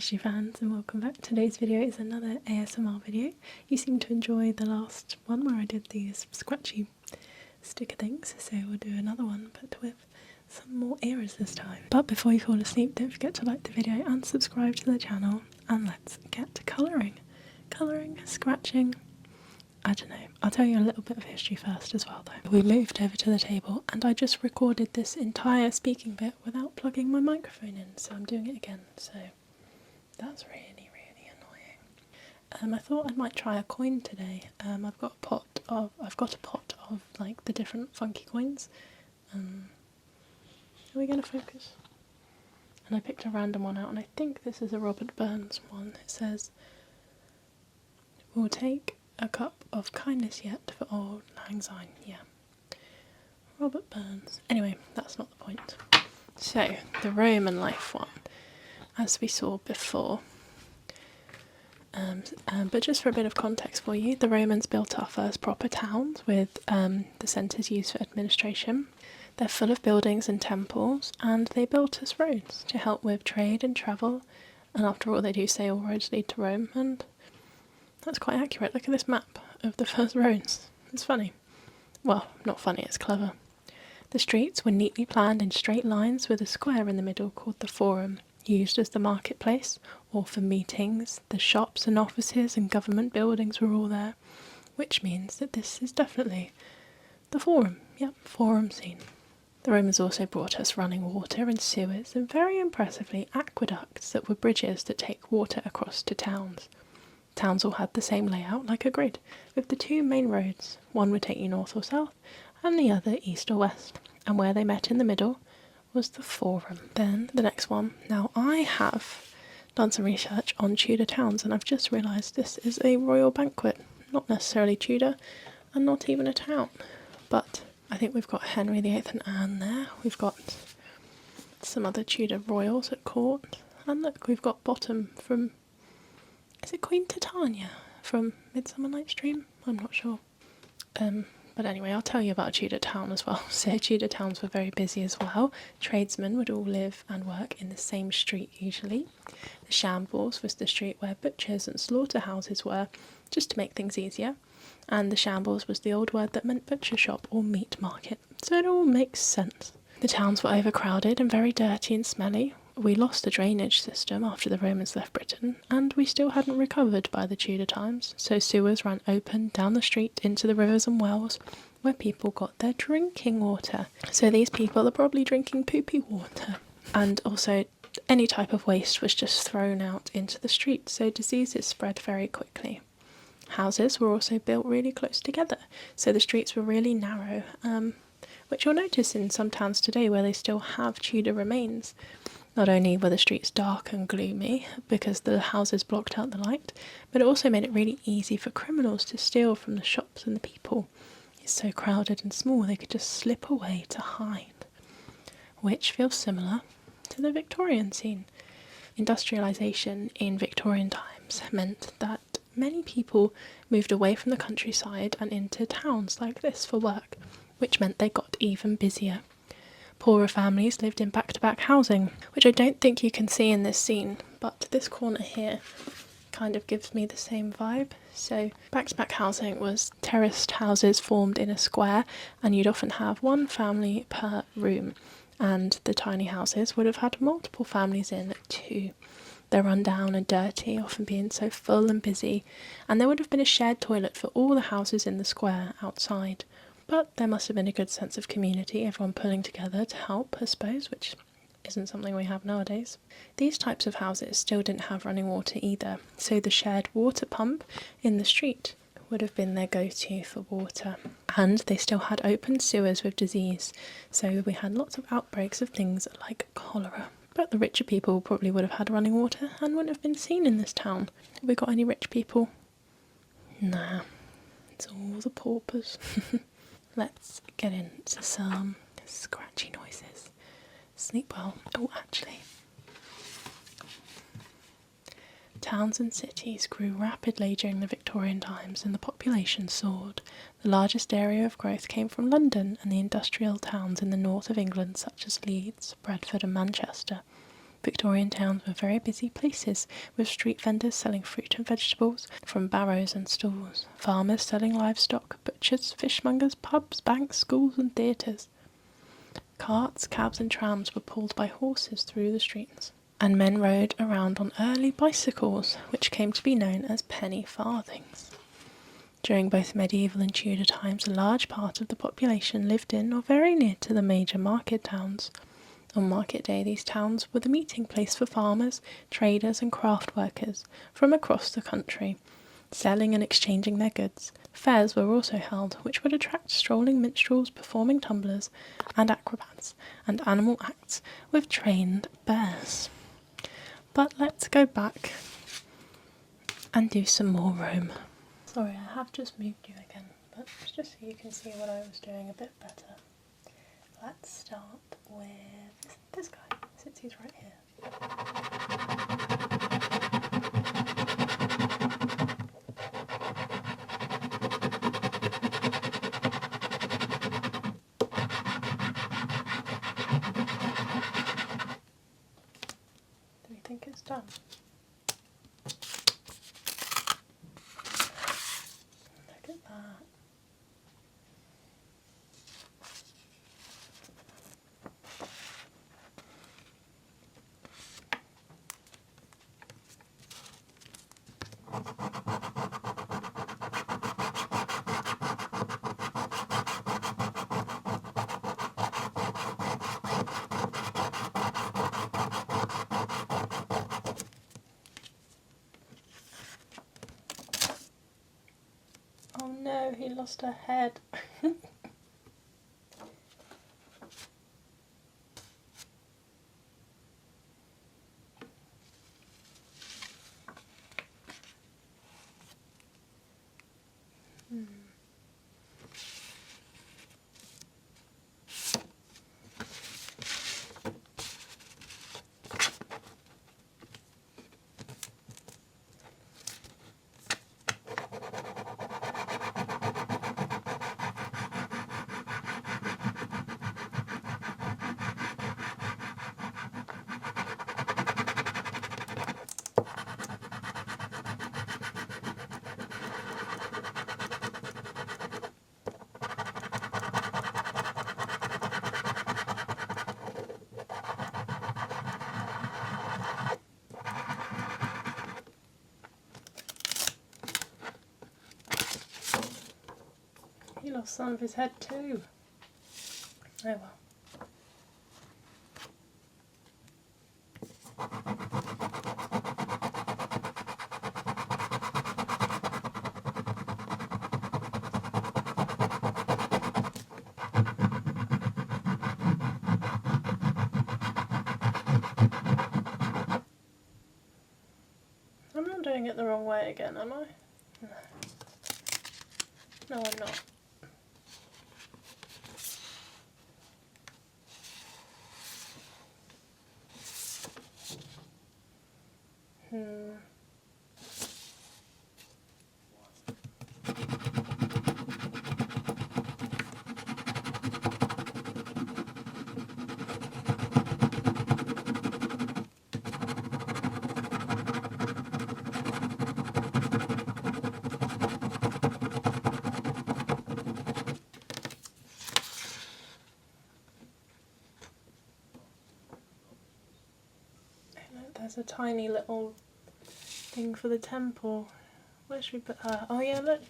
history fans, and welcome back. Today's video is another ASMR video. You seem to enjoy the last one where I did these scratchy sticker things, so we'll do another one but with some more eras this time. But before you fall asleep, don't forget to like the video and subscribe to the channel, and let's get to colouring. Colouring, scratching, I don't know. I'll tell you a little bit of history first as well though. We moved over to the table and I just recorded this entire speaking bit without plugging my microphone in, so I'm doing it again, so that's really annoying. I thought I might try a coin today. I've got a pot of like the different funky coins. Are we going to focus? And I picked a random one out, and I think this is a Robert Burns one. It says, "We'll take a cup of kindness yet for old lang syne." Yeah, Robert Burns. Anyway, that's not the point. So, the Roman life one, as we saw before. But just for a bit of context for you, the Romans built our first proper towns with the centres used for administration. They're full of buildings and temples, and they built us roads to help with trade and travel. And after all, they do say all roads lead to Rome, and that's quite accurate. Look at this map of the first roads. It's funny. Well, not funny, it's clever. The streets were neatly planned in straight lines with a square in the middle called the Forum, used as the marketplace or for meetings. The shops and offices and government buildings were all there, which means that this is definitely the Forum. Yep, Forum scene. The Romans also brought us running water and sewers, and very impressively aqueducts that were bridges that take water across to towns. Towns all had the same layout, like a grid, with the two main roads. One would take you north or south, and the other east or west, and where they met in the middle was the Forum. Then the next one. Now I have done some research on Tudor towns, and I've just realised this is a royal banquet, not necessarily Tudor, and not even a town. But I think we've got Henry VIII and Anne there. We've got some other Tudor royals at court, and look, we've got Bottom from, is it Queen Titania from Midsummer Night's Dream? I'm not sure. But anyway, I'll tell you about a Tudor town as well. So Tudor towns were very busy as well. Tradesmen would all live and work in the same street usually. The Shambles was the street where butchers and slaughterhouses were, just to make things easier. And the Shambles was the old word that meant butcher shop or meat market. So it all makes sense. The towns were overcrowded and very dirty and smelly. We lost the drainage system after the Romans left Britain, and we still hadn't recovered by the Tudor times, so sewers ran open down the street into the rivers and wells where people got their drinking water. So these people are probably drinking poopy water. And also any type of waste was just thrown out into the street, so diseases spread very quickly. Houses were also built really close together, so the streets were really narrow, which you'll notice in some towns today where they still have Tudor remains. Not only were the streets dark and gloomy because the houses blocked out the light, but it also made it really easy for criminals to steal from the shops and the people. It's so crowded and small they could just slip away to hide, which feels similar to the Victorian scene. Industrialisation in Victorian times meant that many people moved away from the countryside and into towns like this for work, which meant they got even busier. Poorer families lived in back-to-back housing, which I don't think you can see in this scene, but this corner here kind of gives me the same vibe. So back-to-back housing was terraced houses formed in a square, and you'd often have one family per room, and the tiny houses would have had multiple families in too. They're run down and dirty, often being so full and busy, and there would have been a shared toilet for all the houses in the square outside. But there must have been a good sense of community, everyone pulling together to help, I suppose, which isn't something we have nowadays. These types of houses still didn't have running water either, so the shared water pump in the street would have been their go-to for water. And they still had open sewers with disease, so we had lots of outbreaks of things like cholera. But the richer people probably would have had running water and wouldn't have been seen in this town. Have we got any rich people? Nah, it's all the paupers. Let's get into some scratchy noises. Sleep well. Oh, actually. Towns and cities grew rapidly during the Victorian times and the population soared. The largest area of growth came from London and the industrial towns in the north of England such as Leeds, Bradford and Manchester. Victorian towns were very busy places, with street vendors selling fruit and vegetables from barrows and stalls, farmers selling livestock, butchers, fishmongers, pubs, banks, schools and theatres. Carts, cabs and trams were pulled by horses through the streets, and men rode around on early bicycles, which came to be known as penny farthings. During both medieval and Tudor times, a large part of the population lived in or very near to the major market towns. On market day, these towns were the meeting place for farmers, traders and craft workers from across the country, selling and exchanging their goods. Fairs were also held, which would attract strolling minstrels, performing tumblers and acrobats, and animal acts with trained bears. But let's go back and do some more Rome. Sorry, I have just moved you again, but just so you can see what I was doing a bit better. Let's start with this guy, since he's right here. Do we think it's done? Look at that. Oh no, he lost her head. He lost some of his head too. Oh well. I'm not doing it the wrong way again, am I? No. No, I'm not. There's a tiny little thing for the temple. Where should we put her? Oh yeah, look.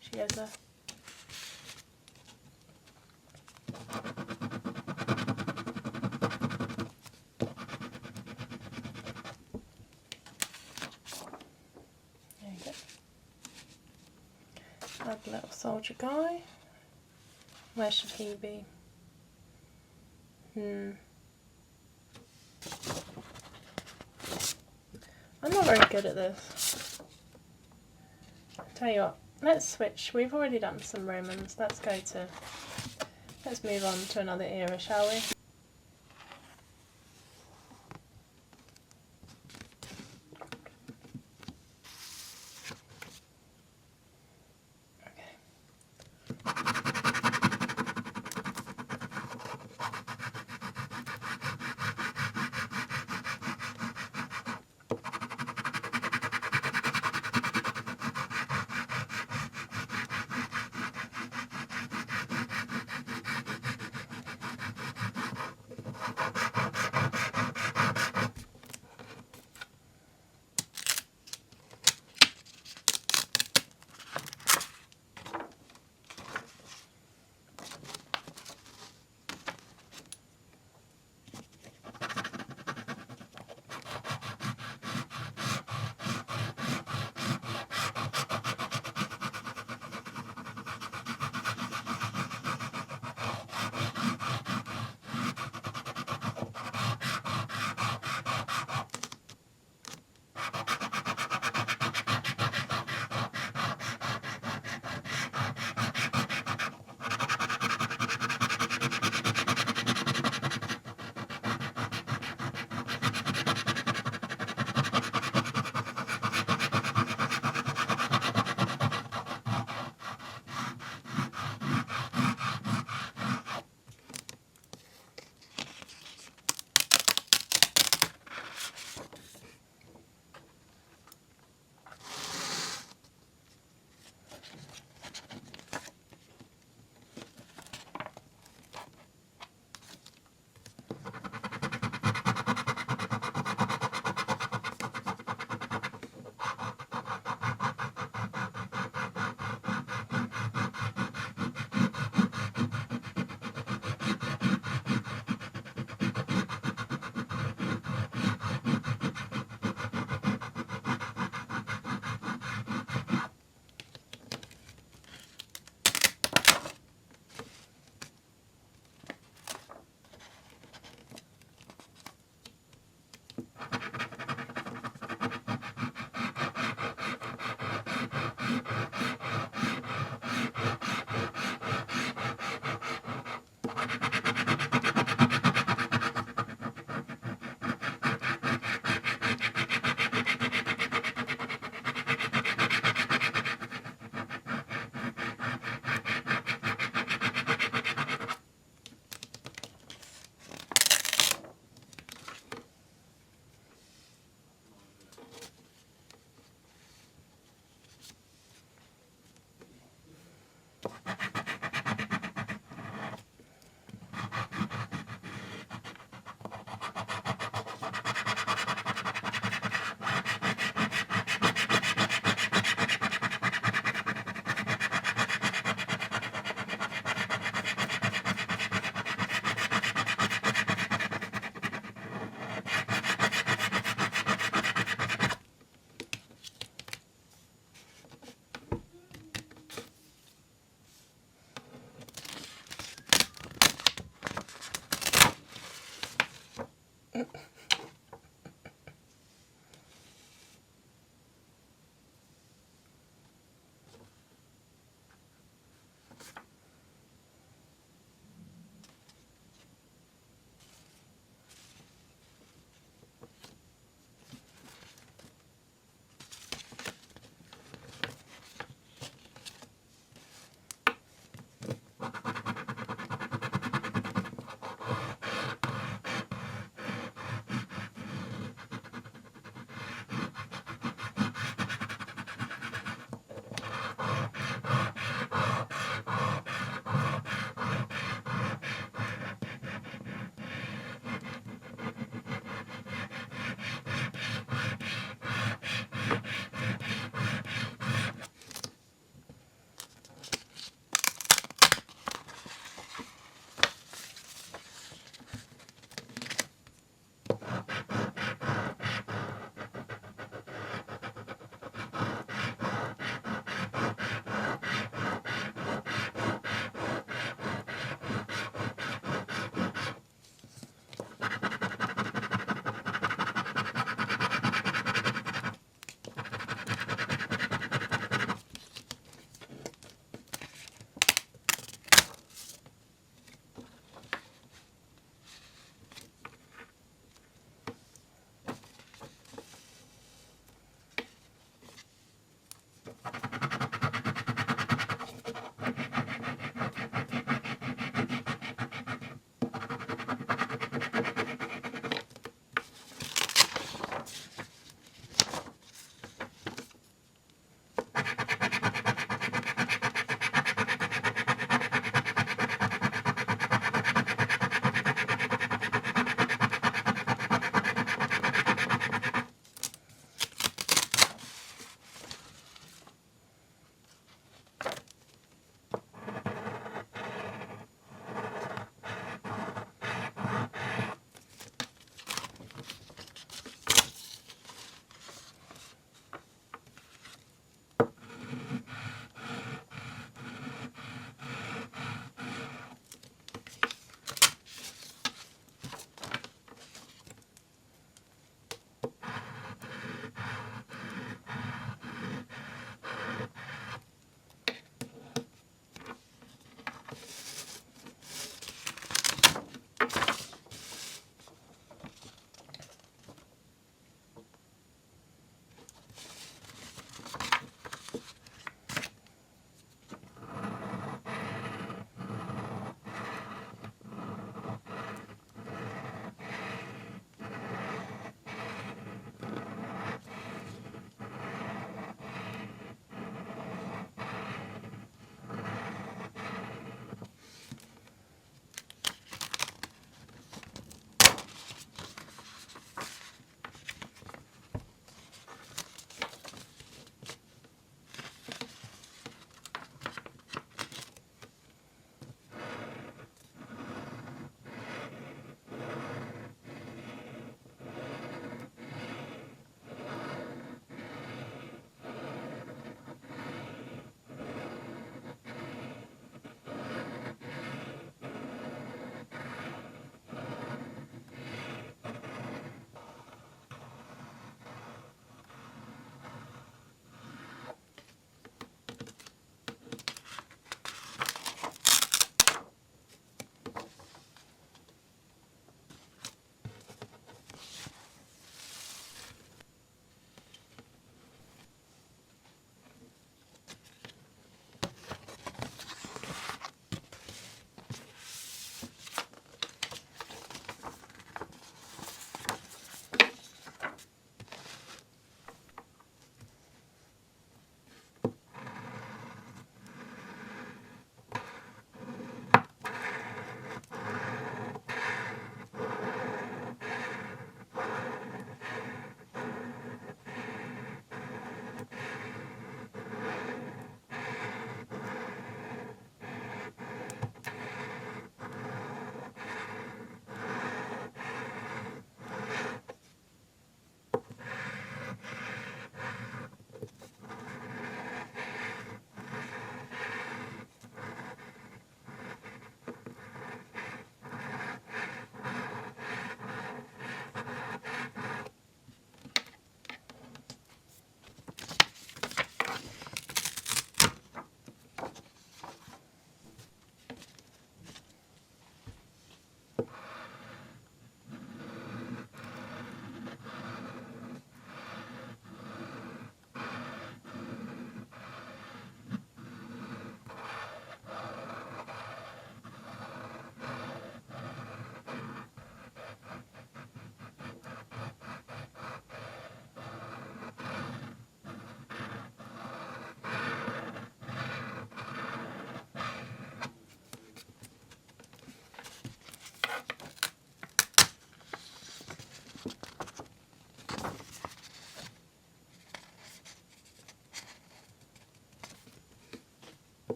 She goes there. There you go. Add the little soldier guy. Where should he be? I'm not very good at this. Tell you what, let's switch. We've already done some Romans. Let's move on to another era, shall we?